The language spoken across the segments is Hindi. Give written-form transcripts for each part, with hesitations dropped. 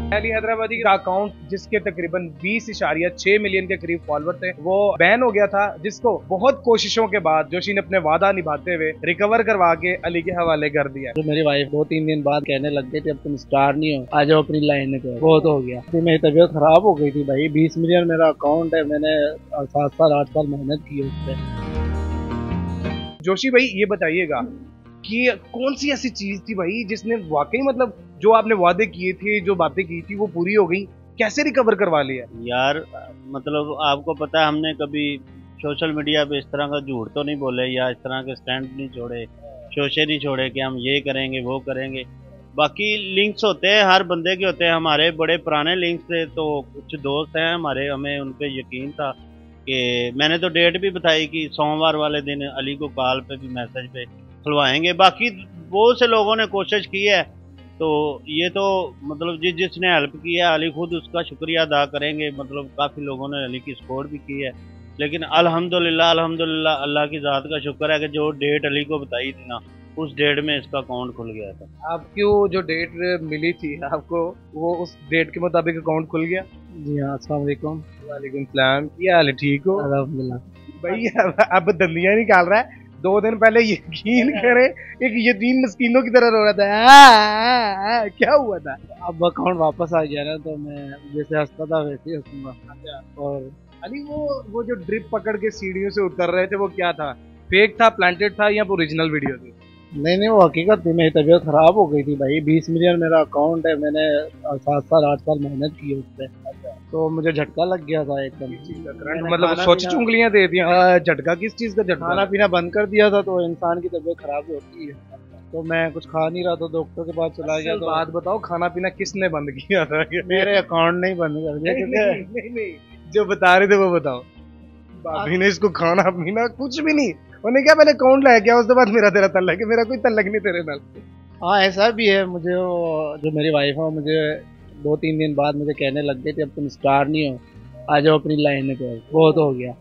अली हैदराबादी का अकाउंट जिसके तकरीबन 20.6 मिलियन के करीब फॉलोअर थे वो बैन हो गया था, जिसको बहुत कोशिशों के बाद जोशी ने अपने वादा निभाते हुए रिकवर करवा के अली के हवाले कर दिया। तो मेरी वाइफ 2-3 दिन बाद कहने लग गई थी अब तुम स्टार नहीं हो, आ जाओ अपनी लाइन पे। बहुत हो गया, तो मेरी तबीयत खराब हो गई थी भाई। 20 मिलियन मेरा अकाउंट है, मैंने 7 साल 8 साल मेहनत की है उस पर। जोशी भाई ये बताइएगा कि कौन सी ऐसी चीज थी भाई जिसने वाकई मतलब जो आपने वादे किए थे, जो बातें की थी वो पूरी हो गई, कैसे रिकवर करवा लिया? यार मतलब आपको पता है हमने कभी सोशल मीडिया पे इस तरह का झूठ तो नहीं बोले या इस तरह के स्टैंड नहीं छोड़े, शोशे नहीं छोड़े कि हम ये करेंगे वो करेंगे। बाकी लिंक्स होते हैं, हर बंदे के होते हैं। हमारे बड़े पुराने लिंक्स थे, तो कुछ दोस्त हैं हमारे, हमें उन पे यकीन था कि मैंने तो डेट भी बताई कि सोमवार वाले दिन अली को कॉल पे भी मैसेज पे खुलवाएंगे। बाकी बहुत से लोगों ने कोशिश की है, तो ये तो मतलब जिसने हेल्प की है अली खुद उसका शुक्रिया अदा करेंगे। मतलब काफ़ी लोगों ने अली की सपोर्ट भी की है, लेकिन अल्हम्दुलिल्लाह अल्हम्दुलिल्लाह अल्लाह की ज़ात का शुक्र है कि जो डेट अली को बताई थी ना, उस डेट में इसका अकाउंट खुल गया था। आपकी वो जो डेट मिली थी आपको, वो उस डेट के मुताबिक अकाउंट खुल गया? जी हाँ, अस्सलाम वालेकुम। वालेकुम सलाम, क्या हाल है? ठीक हो? अल्हम्दुलिल्लाह। भाई अब दंदियां निकाल रहा है। 2 दिन पहले यकीन करे एक यतीम मस्कीनों की तरह रो रहा था। क्या हुआ था? अब अकाउंट वापस आ गया ना, तो मैं जैसे हंसता था वैसे ही हंसूंगा। और अली वो जो ड्रिप पकड़ के सीढ़ियों से उतर रहे थे वो क्या था? फेक था, प्लांटेड था या ओरिजिनल वीडियो थी? नहीं, वो हकीकत थी। मेरी तबीयत खराब हो गई थी भाई। 20 मिलियन मेरा अकाउंट है, मैंने 7 साल 8 साल मेहनत की है उस पर। तो मुझे झटका लग गया था एकदम। मतलब सोच उंगलियां दे दी? झटका किस चीज का झटका? खाना पीना बंद कर दिया था, तो इंसान की तबीयत खराब होती है। तो मैं कुछ खा नहीं रहा था, डॉक्टर के पास चला गया। तो बात बताओ, खाना पीना किसने बंद किया था? मेरे अकाउंट नहीं बंद कर दिया, क्योंकि नहीं, जो बता रहे थे वो बताओ। भाभी ने इसको खाना पीना कुछ भी नहीं, उन्हें क्या पहले अकाउंट लाया क्या, उसके बाद मेरा तेरा तल्लक है। मेरा कोई तल्लक नहीं तेरे नाल। हाँ, ऐसा भी है। मुझे जो मेरी वाइफ है मुझे 2-3 दिन बाद मुझे कहने लग गई थी अब तुम स्टार नहीं हो, आ जाओ अपनी लाइन पे। बहुत हो गया।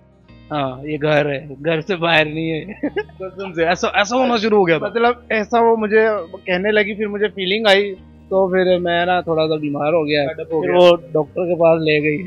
हाँ, ये घर है, घर से बाहर नहीं है। कसम से ऐसा होना शुरू हो गया था? मतलब ऐसा वो मुझे कहने लगी, फिर मुझे फीलिंग आई, तो फिर मैं ना थोड़ा सा बीमार हो गया। फिर वो डॉक्टर के पास ले गई।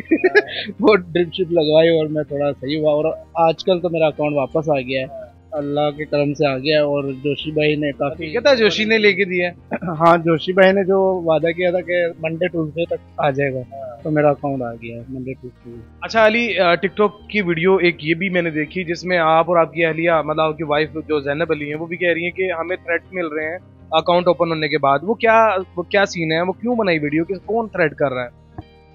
वो ड्रिप शिप लगवाई और मैं थोड़ा सही हुआ, और आजकल तो मेरा अकाउंट वापस आ गया है, अल्लाह के करम से आ गया है। और जोशी भाई ने काफी क्या था, जोशी ने लेके दिया? हाँ, जोशी भाई ने जो वादा किया था कि मंडे ट्यूसडे तक आ जाएगा, तो मेरा अकाउंट आ गया है मंडे ट्यूसडे। अच्छा अली, टिकटॉक की वीडियो एक ये भी मैंने देखी जिसमें आप और आपकी अहलिया, मतलब आपकी वाइफ जो जैनब अली है, वो भी कह रही है कि हमें थ्रेट मिल रहे हैं अकाउंट ओपन होने के बाद। वो क्या सीन है? वो क्यों बनाई वीडियो, कि कौन थ्रेट कर रहा है?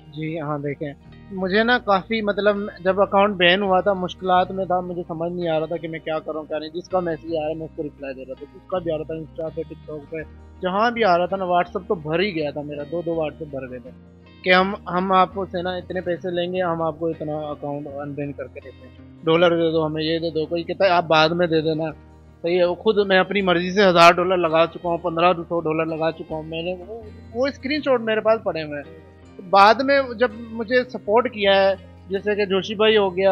जी हाँ, देखें, मुझे ना काफ़ी मतलब जब अकाउंट बैन हुआ था मुश्किलात में था। मुझे समझ नहीं आ रहा था कि मैं क्या करूँ क्या नहीं। जिसका मैसेज आ रहा है मैं उसको रिप्लाई दे रहा था, जिसका भी आ रहा था इंस्टा पे, टिकटॉक पे, जहाँ भी आ रहा था ना। व्हाट्सअप तो भर ही गया था मेरा, 2 व्हाट्सअप भर गए थे कि हम आपको से ना इतने पैसे लेंगे, हम आपको इतना अकाउंट अनबैन करके देते हैं, डॉलर दे दो हमें, ये दे दो। कोई कहता है आप बाद में दे देना। तो ये खुद मैं अपनी मर्जी से $1000 लगा चुका हूँ, $1500 लगा चुका हूँ मैंने। वो स्क्रीनशॉट मेरे पास पड़े हुए हैं। बाद में जब मुझे सपोर्ट किया है, जैसे कि जोशी भाई हो गया,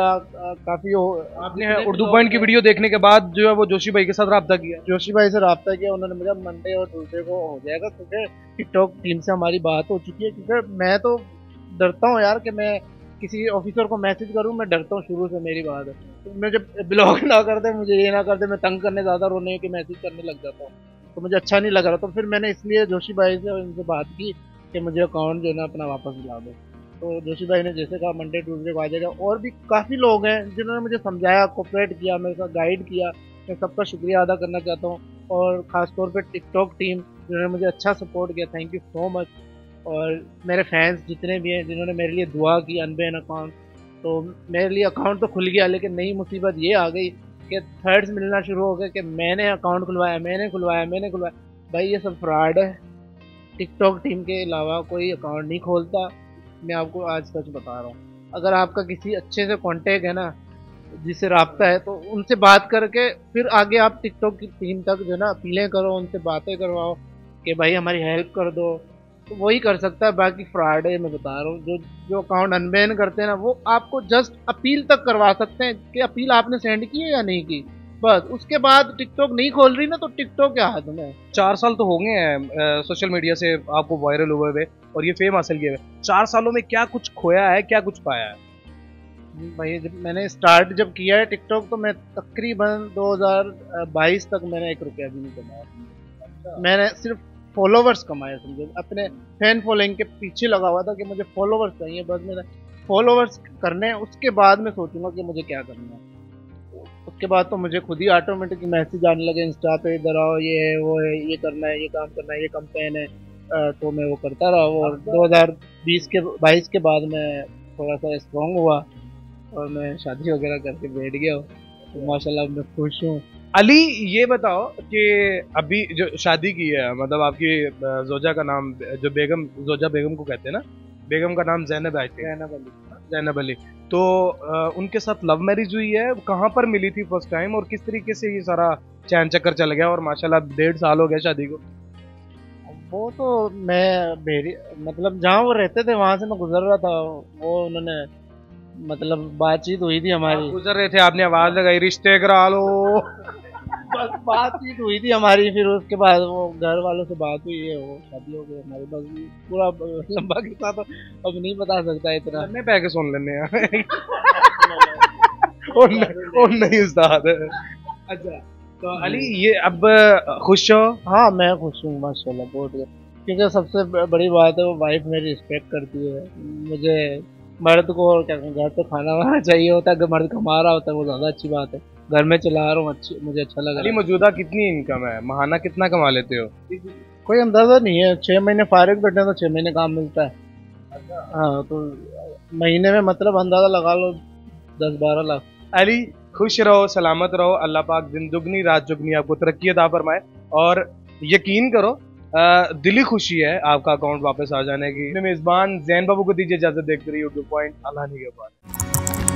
काफी आपने उर्दू पॉइंट की वीडियो देखने के बाद जो है वो जोशी भाई के साथ रब्ता किया? जोशी भाई से रब्ता किया, उन्होंने मुझे मंडे और ट्यूसडे को हो जाएगा, क्योंकि टिकटॉक टीम से हमारी बात हो चुकी है। क्योंकि मैं तो डरता हूँ यार कि मैं किसी ऑफिसर को मैसेज करूँ, मैं डरता हूँ शुरू से, मेरी बात है। तो मुझे ब्लॉक ना कर दे, मुझे ये ना कर दे, मैं तंग करने ज़्यादा रोने के मैसेज करने लग जाता हूँ, तो मुझे अच्छा नहीं लग रहा। तो फिर मैंने इसलिए जोशी भाई से उनसे बात की कि मुझे अकाउंट जो है ना अपना वापस दिला दो। तो जोशी भाई ने जैसे कहा मंडे ट्यूसडे को आ जाएगा। और भी काफ़ी लोग हैं जिन्होंने मुझे समझाया, कोऑपरेट किया, मेरे साथ गाइड किया। मैं सबका शुक्रिया अदा करना चाहता हूँ, और ख़ासतौर पे टिकटॉक टीम जिन्होंने मुझे अच्छा सपोर्ट किया, थैंक यू सो मच। और मेरे फैंस जितने भी हैं जिन्होंने मेरे लिए दुआ की अनबैन अकाउंट, तो मेरे लिए अकाउंट तो खुल गया, लेकिन नई मुसीबत ये आ गई कि थ्रेड्स मिलना शुरू हो गए कि मैंने अकाउंट खुलवाया, मैंने खुलवाया। भाई ये सब फ्रॉड है। टिकटॉक टीम के अलावा कोई अकाउंट नहीं खोलता, मैं आपको आज सच बता रहा हूँ। अगर आपका किसी अच्छे से कांटेक्ट है ना, जिससे राब्ता है, तो उनसे बात करके फिर आगे आप टिकटॉक की टीम तक जो है ना अपीलें करो, उनसे बातें करवाओ कि भाई हमारी हेल्प कर दो, तो वही कर सकता है। बाकी फ्रॉड है, मैं बता रहा हूँ। जो अकाउंट अनबैन करते हैं ना, वो आपको जस्ट अपील तक करवा सकते हैं कि अपील आपने सेंड की है या नहीं की, बस उसके बाद टिकटॉक नहीं खोल रही ना, तो टिकटॉक क्या हाथ में। 4 साल तो हो गए हैं सोशल मीडिया से आपको वायरल हुए हुए और ये फेम हासिल किए हुए। 4 सालों में क्या कुछ खोया है, क्या कुछ पाया है? भाई जब मैंने स्टार्ट जब किया है टिकटॉक, तो मैं तकरीबन 2022 तक मैंने 1 रुपया भी नहीं कमाया। मैंने सिर्फ फॉलोवर्स कमाए, समझे, अपने फैन फॉलोइंग के पीछे लगा हुआ था कि मुझे फॉलोवर्स चाहिए, बस मेरे फॉलोवर्स करने हैं, उसके बाद मैं सोचूंगा कि मुझे क्या करना है। उसके बाद तो मुझे खुद ही ऑटोमेटिक मैसेज आने लगे इंस्टा पे, इधर आओ, ये है वो है, ये करना है, ये काम करना है, ये कैंपेन है, तो मैं वो करता रहा। और 2022 के बाद मैं थोड़ा सा स्ट्रॉन्ग हुआ और मैं शादी वगैरह करके बैठ गया हूँ, तो माशाल्लाह मैं खुश हूँ। अली ये बताओ कि अभी जो शादी की है, मतलब आपकी जोजा का नाम जो बेगम, जोजा बेगम को कहते हैं ना, बेगम का नाम जैनब आई थी, जैनब अली, तो उनके साथ लव मैरिज हुई है। कहाँ पर मिली थी फर्स्ट टाइम और किस तरीके से ये सारा चैन चक्कर चल गया और माशाल्लाह 1.5 साल हो गया शादी को? वो तो मैं मतलब जहाँ वो रहते थे वहां से मैं गुजर रहा था, वो उन्होंने मतलब बातचीत हुई थी हमारी। गुजर रहे थे, आपने आवाज लगाई रिश्ते करा लो। बस बातचीत हुई थी हमारी, फिर उसके बाद वो घर वालों से बात हुई है, वो शादी हो गई हमारी। बस पूरा लंबा किस्सा तो अब नहीं बता सकता इतना, मैं पै के सुन लेने यार। और नहीं उस्ताद। अच्छा तो अली ये अब खुश हो? हाँ मैं खुश हूँ माशाल्लाह बहुत, क्योंकि सबसे बड़ी बात है वो वाइफ मेरी रिस्पेक्ट करती है। मुझे मर्द को क्या घर पे खाना वाना चाहिए होता है, अगर मर्द कमा रहा होता है वो ज़्यादा अच्छी बात है। घर में चला रहा हूँ, मुझे अच्छा लग रहा है। मौजूदा कितनी इनकम है, महाना कितना कमा लेते हो? कोई अंदाजा नहीं है, 6 महीने फारिग बैठे हैं तो 6 महीने काम मिलता है। हाँ तो महीने में मतलब अंदाजा लगा लो 10-12 लाख। अली खुश रहो, सलामत रहो, अल्लाह पाक दिन दुगनी रात जुगनी आपको तरक्की अता फरमाए। और यकीन करो दिली खुशी है आपका अकाउंट वापस आ जाने की। मेजबान जैन बाबू को दीजिए इजाजत, देखते रहिए यूट्यूब पॉइंट। अल्लाह ने के बाद।